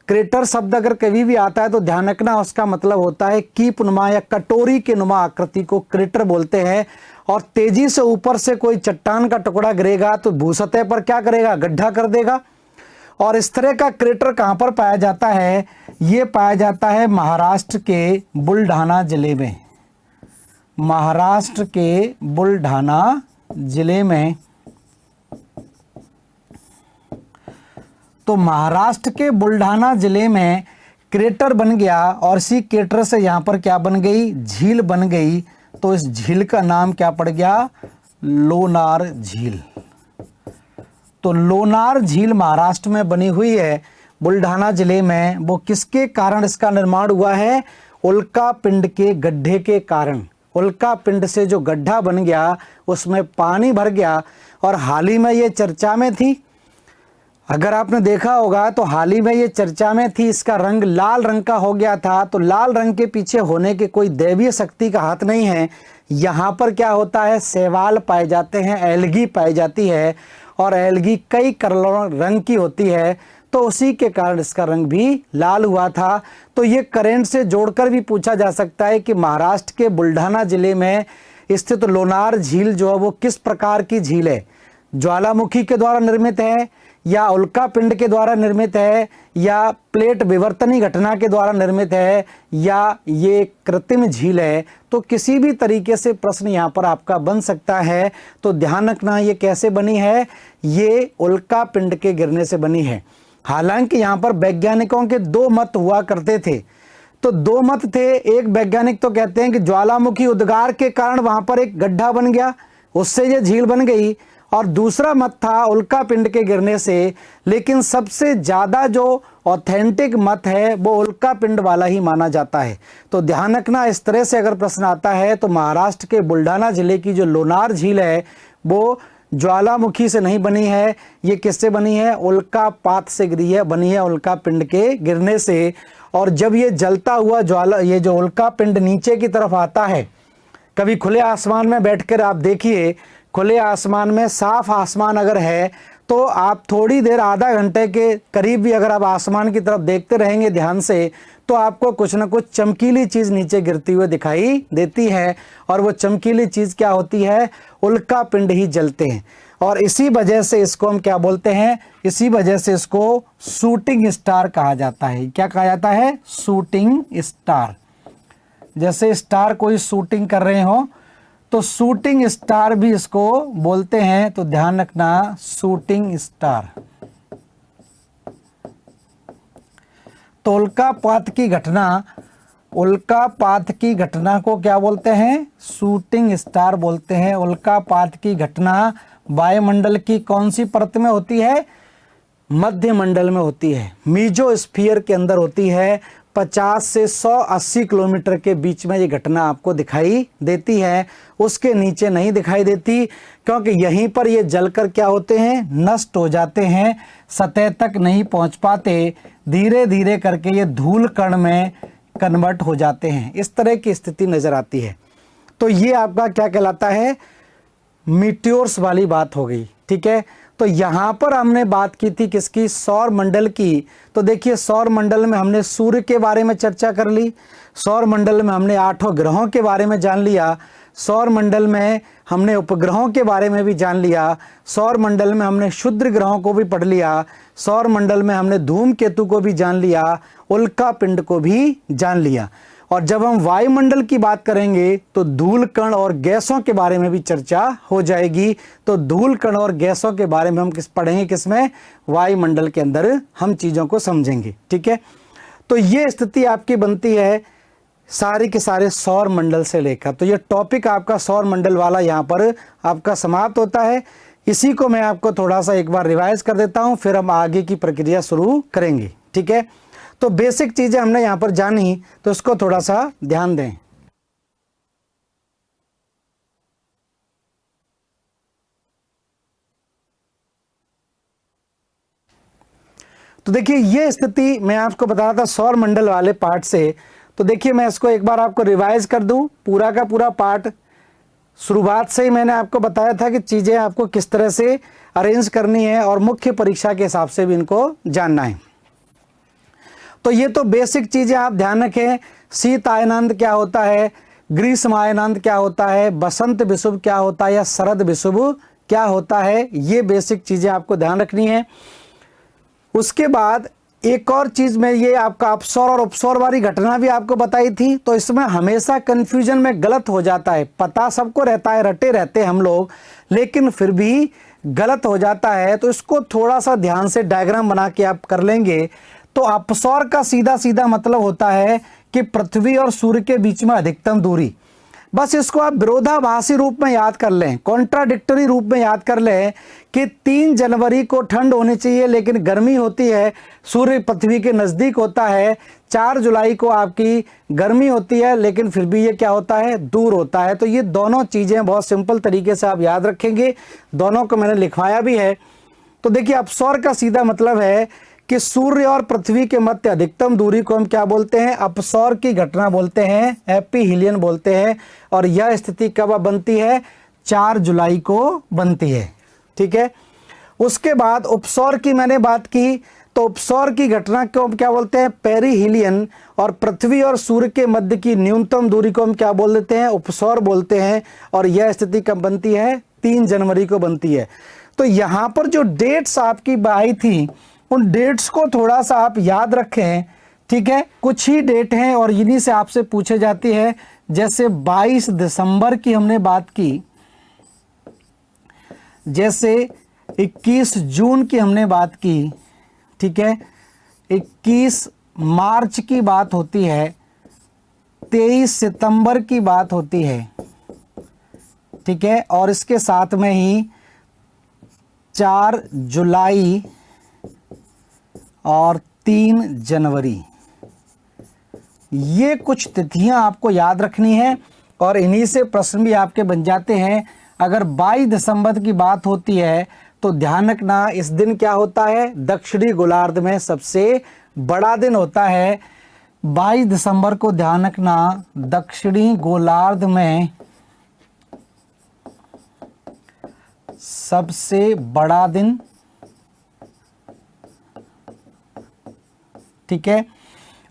क्रेटर शब्द अगर कभी भी आता है तो ध्यान रखना, उसका मतलब होता है कीपनुमा या कटोरी के नुमा आकृति को क्रेटर बोलते हैं। और तेजी से ऊपर से कोई चट्टान का टुकड़ा गिरेगा तो भूसतह पर क्या करेगा, गड्ढा कर देगा। और इस तरह का क्रेटर कहाँ पर पाया जाता है, ये पाया जाता है महाराष्ट्र के बुलढाना जिले में। महाराष्ट्र के बुलढाना जिले में। तो महाराष्ट्र के बुलढाना जिले में क्रेटर बन गया और इसी क्रेटर से यहाँ पर क्या बन गई, झील बन गई। तो इस झील का नाम क्या पड़ गया, लोनार झील। तो लोनार झील महाराष्ट्र में बनी हुई है, बुलढाना जिले में। वो किसके कारण इसका निर्माण हुआ है, उल्का पिंड के गड्ढे के कारण। उल्का पिंड से जो गड्ढा बन गया उसमें पानी भर गया और हाल ही में ये चर्चा में थी। अगर आपने देखा होगा तो हाल ही में ये चर्चा में थी, इसका रंग लाल रंग का हो गया था। तो लाल रंग के पीछे होने के कोई दैवीय शक्ति का हाथ नहीं है। यहाँ पर क्या होता है, शैवाल पाए जाते हैं, एल्गी पाई जाती है, और एल्गी कई कलरों रंग की होती है, तो उसी के कारण इसका रंग भी लाल हुआ था। तो ये करंट से जोड़कर भी पूछा जा सकता है कि महाराष्ट्र के बुलढाना जिले में स्थित लोनार झील जो है वो किस प्रकार की झील है, ज्वालामुखी के द्वारा निर्मित है या उल्का पिंड के द्वारा निर्मित है या प्लेट विवर्तनी घटना के द्वारा निर्मित है या ये कृत्रिम झील है। तो किसी भी तरीके से प्रश्न यहाँ पर आपका बन सकता है। तो ध्यान रखना ये कैसे बनी है, ये उल्का पिंड के गिरने से बनी है। हालांकि यहाँ पर वैज्ञानिकों के दो मत हुआ करते थे। तो दो मत थे, एक वैज्ञानिक तो कहते हैं कि ज्वालामुखी उद्गार के कारण वहाँ पर एक गड्ढा बन गया, उससे ये झील बन गई, और दूसरा मत था उल्का पिंड के गिरने से। लेकिन सबसे ज़्यादा जो ऑथेंटिक मत है वो उल्का पिंड वाला ही माना जाता है। तो ध्यान रखना, इस तरह से अगर प्रश्न आता है तो महाराष्ट्र के बुलढाना जिले की जो लोनार झील है वो ज्वालामुखी से नहीं बनी है, ये किससे बनी है, उल्कापात से गिरी है, बनी है उल्का पिंड के गिरने से। और जब ये जलता हुआ ये जो उल्का पिंड नीचे की तरफ आता है, कभी खुले आसमान में बैठकर आप देखिए, खुले आसमान में साफ आसमान अगर है तो आप थोड़ी देर, आधा घंटे के करीब भी अगर आप आसमान की तरफ देखते रहेंगे ध्यान से, तो आपको कुछ ना कुछ चमकीली चीज़ नीचे गिरती हुई दिखाई देती है। और वो चमकीली चीज़ क्या होती है, उल्का पिंड ही जलते हैं। और इसी वजह से इसको हम क्या बोलते हैं, इसी वजह से इसको शूटिंग स्टार कहा जाता है। क्या कहा जाता है? Shooting star. जैसे स्टार कोई शूटिंग कर रहे हो तो शूटिंग स्टार भी इसको बोलते हैं, तो ध्यान रखना शूटिंग स्टार। तो उल्कापात की घटना, उल्कापात की घटना को क्या बोलते हैं? शूटिंग स्टार बोलते हैं। उल्कापात की घटना वायुमंडल की कौन सी परत में होती है? मध्य मंडल में होती है, मीजोस्फीयर के अंदर होती है। 50 से 180 किलोमीटर के बीच में ये घटना आपको दिखाई देती है, उसके नीचे नहीं दिखाई देती, क्योंकि यहीं पर ये जलकर क्या होते हैं? नष्ट हो जाते हैं, सतह तक नहीं पहुंच पाते, धीरे धीरे करके ये धूल कण में कन्वर्ट हो जाते हैं। इस तरह की स्थिति नजर आती है। तो ये आपका क्या कहलाता है? मीटियोर्स वाली बात हो गई। ठीक है, तो यहां पर हमने बात की थी किसकी? सौर मंडल की। तो देखिए सौर मंडल में हमने सूर्य के बारे में चर्चा कर ली, सौर मंडल में हमने 8 ग्रहों के बारे में जान लिया, सौर मंडल में हमने उपग्रहों के बारे में भी जान लिया, सौर मंडल में हमने क्षुद्र ग्रहों को भी पढ़ लिया, सौर मंडल में हमने धूमकेतु को भी जान लिया, उल्का पिंड को भी जान लिया। और जब हम वायुमंडल की बात करेंगे तो धूल कण और गैसों के बारे में भी चर्चा हो जाएगी। तो धूल कण और गैसों के बारे में हम पढ़ेंगे किसमें? वायुमंडल के अंदर हम चीजों को समझेंगे। ठीक है, तो ये स्थिति आपकी बनती है सारे के सारे सौर मंडल से लेकर। तो ये टॉपिक आपका सौर मंडल वाला यहाँ पर आपका समाप्त होता है। इसी को मैं आपको थोड़ा सा एक बार रिवाइज कर देता हूँ, फिर हम आगे की प्रक्रिया शुरू करेंगे। ठीक है, तो बेसिक चीजें हमने यहां पर जानी, तो इसको थोड़ा सा ध्यान दें। तो देखिए ये स्थिति मैं आपको बता रहा था सौर मंडल वाले पार्ट से। तो देखिए मैं इसको एक बार आपको रिवाइज कर दूं, पूरा का पूरा पार्ट शुरुआत से ही मैंने आपको बताया था कि चीजें आपको किस तरह से अरेंज करनी है और मुख्य परीक्षा के हिसाब से भी इनको जानना है। तो ये तो बेसिक चीजें आप ध्यान रखें। शीत आयनांत क्या होता है, ग्रीष्म आयनांत क्या होता है, बसंत विषुव क्या होता है या शरद विषुव क्या होता है, ये बेसिक चीजें आपको ध्यान रखनी है। उसके बाद एक और चीज में ये आपका अपसौर और उपसौर वाली घटना भी आपको बताई थी। तो इसमें हमेशा कंफ्यूजन में गलत हो जाता है, पता सबको रहता है, रटे रहते हैं हम लोग, लेकिन फिर भी गलत हो जाता है। तो इसको थोड़ा सा ध्यान से डायग्राम बना के आप कर लेंगे। तो अपसौर का सीधा सीधा मतलब होता है कि पृथ्वी और सूर्य के बीच में अधिकतम दूरी। बस इसको आप विरोधाभासी रूप में याद कर लें, कॉन्ट्राडिक्टरी रूप में याद कर लें कि 3 जनवरी को ठंड होनी चाहिए लेकिन गर्मी होती है, सूर्य पृथ्वी के नज़दीक होता है। 4 जुलाई को आपकी गर्मी होती है लेकिन फिर भी ये क्या होता है? दूर होता है। तो ये दोनों चीज़ें बहुत सिंपल तरीके से आप याद रखेंगे, दोनों को मैंने लिखवाया भी है। तो देखिए अपसौर का सीधा मतलब है कि सूर्य और पृथ्वी के मध्य अधिकतम दूरी को हम क्या बोलते हैं? अपसौर की घटना बोलते हैं, एपीहीलियन बोलते हैं। और यह स्थिति कब बनती है? 4 जुलाई को बनती है। ठीक है, उसके बाद उपसौर की मैंने बात की, तो उपसौर की घटना को हम क्या बोलते हैं? पेरिहीलियन। और पृथ्वी और सूर्य के मध्य की न्यूनतम दूरी को हम क्या बोल देते हैं? उपसौर बोलते हैं। और यह स्थिति कब बनती है? 3 जनवरी को बनती है। तो यहां पर जो डेट्स आपकी आई थी उन डेट्स को थोड़ा सा आप याद रखें। ठीक है, कुछ ही डेट हैं और इन्हीं से आपसे पूछे जाती है। जैसे 22 दिसंबर की हमने बात की, जैसे 21 जून की हमने बात की। ठीक है, 21 मार्च की बात होती है, 23 सितंबर की बात होती है। ठीक है, और इसके साथ में ही 4 जुलाई और 3 जनवरी, ये कुछ तिथियां आपको याद रखनी है और इन्हीं से प्रश्न भी आपके बन जाते हैं। अगर 22 दिसंबर की बात होती है तो ध्यान रखना इस दिन क्या होता है? दक्षिणी गोलार्ध में सबसे बड़ा दिन होता है। 22 दिसंबर को ध्यान रखना दक्षिणी गोलार्ध में सबसे बड़ा दिन। ठीक है,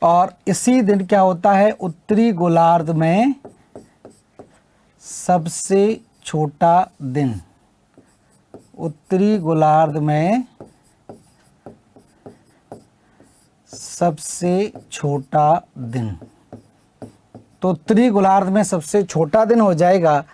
और इसी दिन क्या होता है? उत्तरी गोलार्ध में सबसे छोटा दिन। उत्तरी गोलार्ध में सबसे छोटा दिन। तो उत्तरी गोलार्ध में सबसे छोटा दिन हो जाएगा।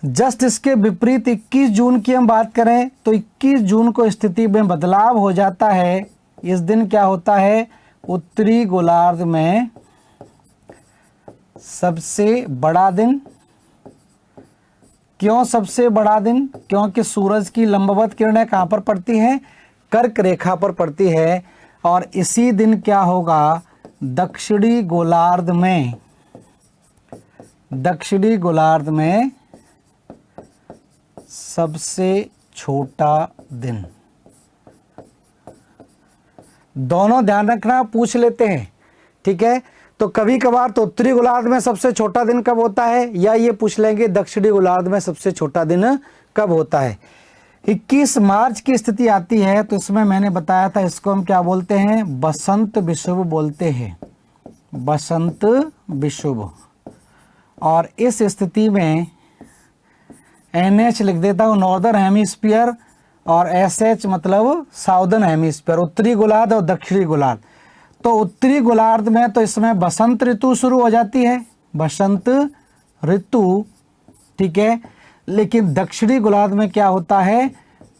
जस्ट इसके विपरीत 21 जून की हम बात करें तो 21 जून को स्थिति में बदलाव हो जाता है। इस दिन क्या होता है, उत्तरी गोलार्ध में सबसे बड़ा दिन। क्यों सबसे बड़ा दिन? क्योंकि सूरज की लंबवत किरणें कहाँ पर पड़ती हैं, कर्क रेखा पर पड़ती है। और इसी दिन क्या होगा, दक्षिणी गोलार्ध में सबसे छोटा दिन। दोनों ध्यान रखना, पूछ लेते हैं, ठीक है। तो कभी कभार तो उत्तरी गोलार्ध में सबसे छोटा दिन कब होता है, या ये पूछ लेंगे दक्षिणी गोलार्ध में सबसे छोटा दिन कब होता है। 21 मार्च की स्थिति आती है तो इसमें मैंने बताया था, इसको हम क्या बोलते हैं, बसंत विषुव बोलते हैं, बसंत विषुव। और इस स्थिति में NH लिख देता हूँ, नॉर्दर्न हेमिस्फीयर, और SH मतलब साउदर्न हेमिस्फीयर, उत्तरी गोलार्ध और दक्षिणी गोलार्ध। तो उत्तरी गोलार्ध में तो इसमें बसंत ऋतु शुरू हो जाती है, बसंत ऋतु, ठीक है। लेकिन दक्षिणी गोलार्ध में क्या होता है,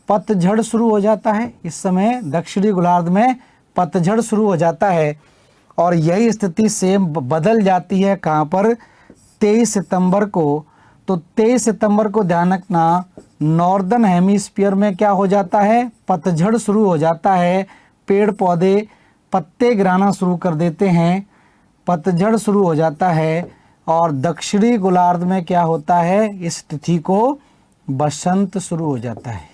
पतझड़ शुरू हो जाता है। इस समय दक्षिणी गोलार्ध में पतझड़ शुरू हो जाता है। और यही स्थिति सेम बदल जाती है कहाँ पर, 23 सितंबर को। तो 23 सितंबर को ध्यान रखना, नॉर्दर्न हेमिस्फीयर में क्या हो जाता है, पतझड़ शुरू हो जाता है। पेड़ पौधे पत्ते गिराना शुरू कर देते हैं, पतझड़ शुरू हो जाता है। और दक्षिणी गोलार्ध में क्या होता है, इस तिथि को बसंत शुरू हो जाता है।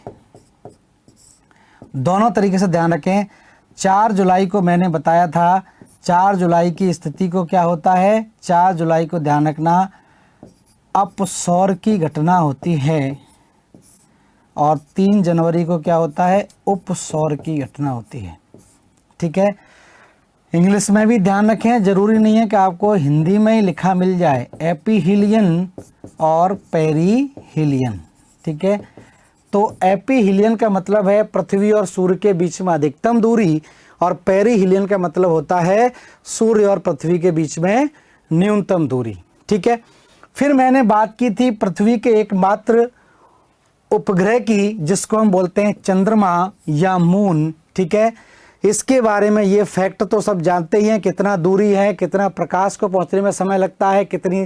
दोनों तरीके से ध्यान रखें। 4 जुलाई को मैंने बताया था, 4 जुलाई की स्थिति को क्या होता है, 4 जुलाई को ध्यान रखना अपसौर की घटना होती है। और 3 जनवरी को क्या होता है, उपसौर की घटना होती है, ठीक है। इंग्लिश में भी ध्यान रखें, जरूरी नहीं है कि आपको हिंदी में ही लिखा मिल जाए, एपीहीलियन और पेरीहीलियन, ठीक है। तो एपीहीलियन का मतलब है पृथ्वी और सूर्य के बीच में अधिकतम दूरी, और पेरीहीलियन का मतलब होता है सूर्य और पृथ्वी के बीच में न्यूनतम दूरी, ठीक है। फिर मैंने बात की थी पृथ्वी के एकमात्र उपग्रह की, जिसको हम बोलते हैं चंद्रमा या मून, ठीक है। इसके बारे में ये फैक्ट तो सब जानते ही हैं, कितना दूरी है, कितना प्रकाश को पहुंचने में समय लगता है, कितनी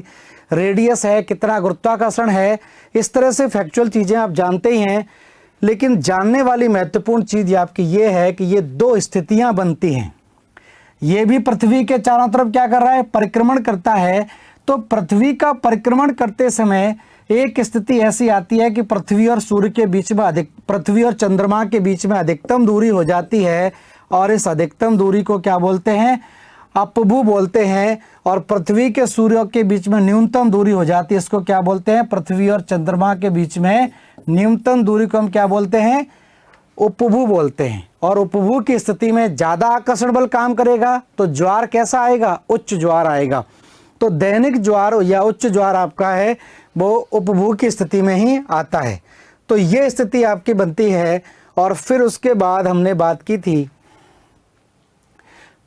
रेडियस है, कितना गुरुत्वाकर्षण है, इस तरह से फैक्चुअल चीज़ें आप जानते ही हैं। लेकिन जानने वाली महत्वपूर्ण चीज़ आपकी ये है कि ये 2 स्थितियां बनती हैं। ये भी पृथ्वी के चारों तरफ क्या कर रहा है, परिक्रमण करता है। तो पृथ्वी का परिक्रमण करते समय एक स्थिति ऐसी आती है कि पृथ्वी और सूर्य के बीच में पृथ्वी और चंद्रमा के बीच में अधिकतम दूरी हो जाती है। और इस अधिकतम दूरी को क्या बोलते हैं, अपभू बोलते हैं। और पृथ्वी के सूर्य के बीच में न्यूनतम दूरी हो जाती है, इसको क्या बोलते हैं, पृथ्वी और चंद्रमा के बीच में न्यूनतम दूरी को हम क्या बोलते हैं, उपभू बोलते हैं। और उपभू की स्थिति में ज़्यादा आकर्षण बल काम करेगा तो ज्वार कैसा आएगा, उच्च ज्वार आएगा। तो दैनिक ज्वार या उच्च ज्वार आपका है वो उपभू की स्थिति में ही आता है। तो ये स्थिति आपकी बनती है। और फिर उसके बाद हमने बात की थी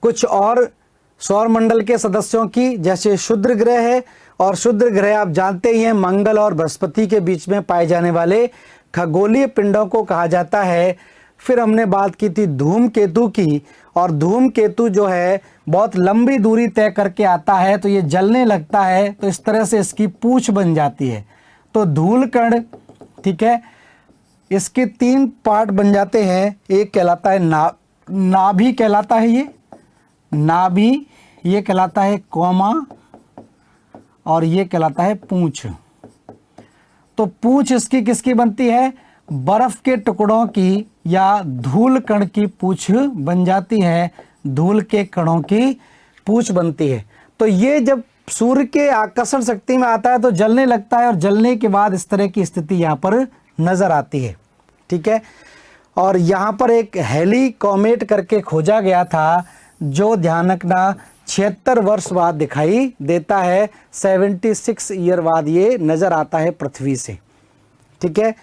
कुछ और सौरमंडल के सदस्यों की, जैसे क्षुद्र ग्रह है। और क्षुद्र ग्रह आप जानते ही हैं, मंगल और बृहस्पति के बीच में पाए जाने वाले खगोलीय पिंडों को कहा जाता है। फिर हमने बात की थी धूमकेतु की। और धूमकेतु जो है बहुत लंबी दूरी तय करके आता है, तो ये जलने लगता है, तो इस तरह से इसकी पूंछ बन जाती है। तो धूलकण, ठीक है, इसके 3 पार्ट बन जाते हैं। एक कहलाता है नाभि कहलाता है, ये नाभि, ये कहलाता है कोमा, और ये कहलाता है पूंछ। तो पूंछ इसकी किसकी बनती है, बर्फ के टुकड़ों की या धूल कण की पूंछ बन जाती है, धूल के कणों की पूंछ बनती है। तो ये जब सूर्य के आकर्षण शक्ति में आता है तो जलने लगता है, और जलने के बाद इस तरह की स्थिति यहाँ पर नजर आती है, ठीक है। और यहाँ पर एक हेली कॉमेट करके खोजा गया था, जो ध्यान रखना 76 वर्ष बाद दिखाई देता है, 76 ईयर बाद ये नजर आता है पृथ्वी से, ठीक है।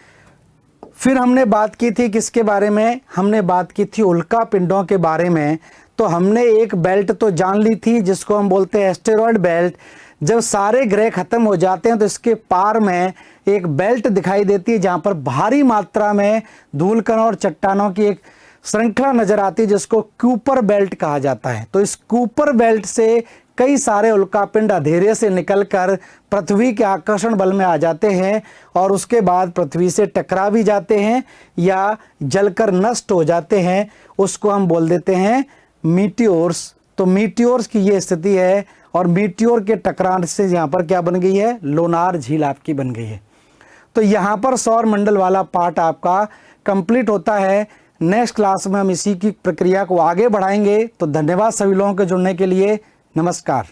फिर हमने बात की थी किसके बारे में, हमने बात की थी उल्का पिंडों के बारे में। तो हमने एक बेल्ट तो जान ली थी जिसको हम बोलते हैं एस्टेरॉयड बेल्ट। जब सारे ग्रह खत्म हो जाते हैं तो इसके पार में एक बेल्ट दिखाई देती है जहां पर भारी मात्रा में धूल कण और चट्टानों की एक श्रृंखला नजर आती है जिसको कूपर बेल्ट कहा जाता है। तो इस कूपर बेल्ट से कई सारे उल्कापिंड अंधेरे से निकलकर पृथ्वी के आकर्षण बल में आ जाते हैं और उसके बाद पृथ्वी से टकरा भी जाते हैं या जलकर नष्ट हो जाते हैं। उसको हम बोल देते हैं मीटियोर्स। तो मीटियोर्स की ये स्थिति है और मीटियोर के टकराने से यहाँ पर क्या बन गई है, लोनार झील आपकी बन गई है। तो यहाँ पर सौर मंडल वाला पार्ट आपका कंप्लीट होता है। नेक्स्ट क्लास में हम इसी की प्रक्रिया को आगे बढ़ाएंगे। तो धन्यवाद सभी लोगों के जुड़ने के लिए। नमस्कार।